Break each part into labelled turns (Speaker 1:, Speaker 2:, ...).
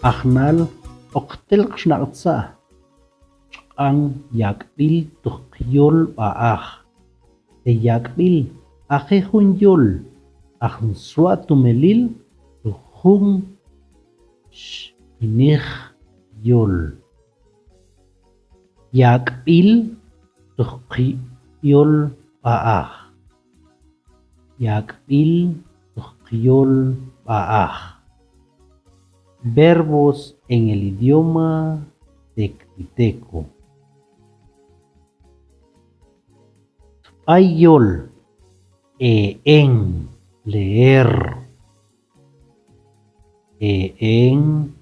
Speaker 1: Ahnal oktel xnaqtsa an yakbil tukyol baaj te yakbil ajejun yol ajnsua tumelil tujun inej yol yakbil tukyol baaj yakbil tukyol baaj. Verbos en el idioma tecniteco. Ayol, en, leer. En,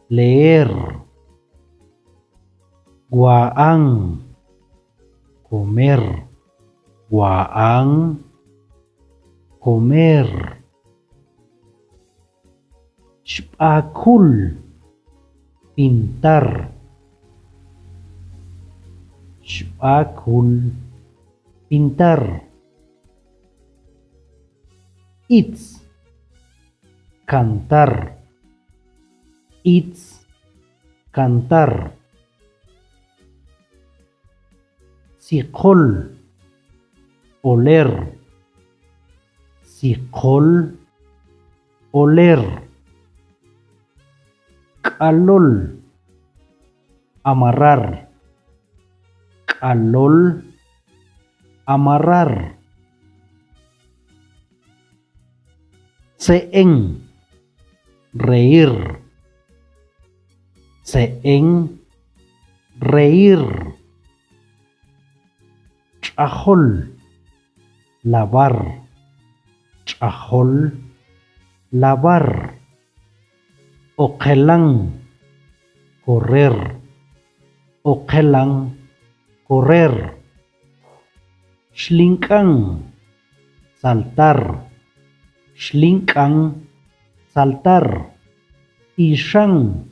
Speaker 1: leer. Guaan, comer. Guaan, comer. Shpakul, pintar. Shpakul, pintar. It's, cantar. It's, cantar. Sikol, oler. Sikol, oler. Kalol, amarrar. Kalol, amarrar. Seen, reír. Seen, reír. Chajol, lavar. Chajol, lavar. Okelang, correr. Okelang, correr. Shlinkan, saltar. Shlinkan, saltar. Ishan,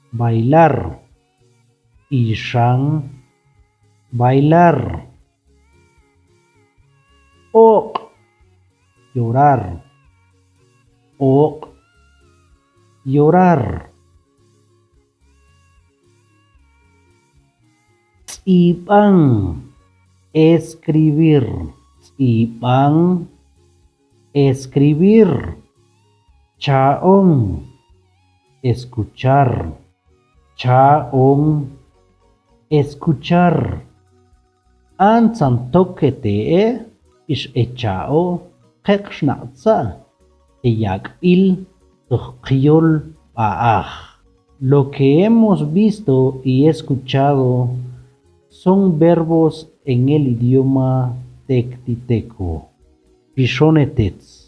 Speaker 1: bailar. Ishan, bailar. Ok, llorar. Ok, llorar. Tz'ipan, escribir. Tz'ipan, escribir. Chaon, escuchar. Chaon, escuchar. Ansan toquete ish echao qeqshnaqtsa yakbil tukyol baaj. Lo que hemos visto y escuchado son verbos en el idioma tecniteco. Pishonetets.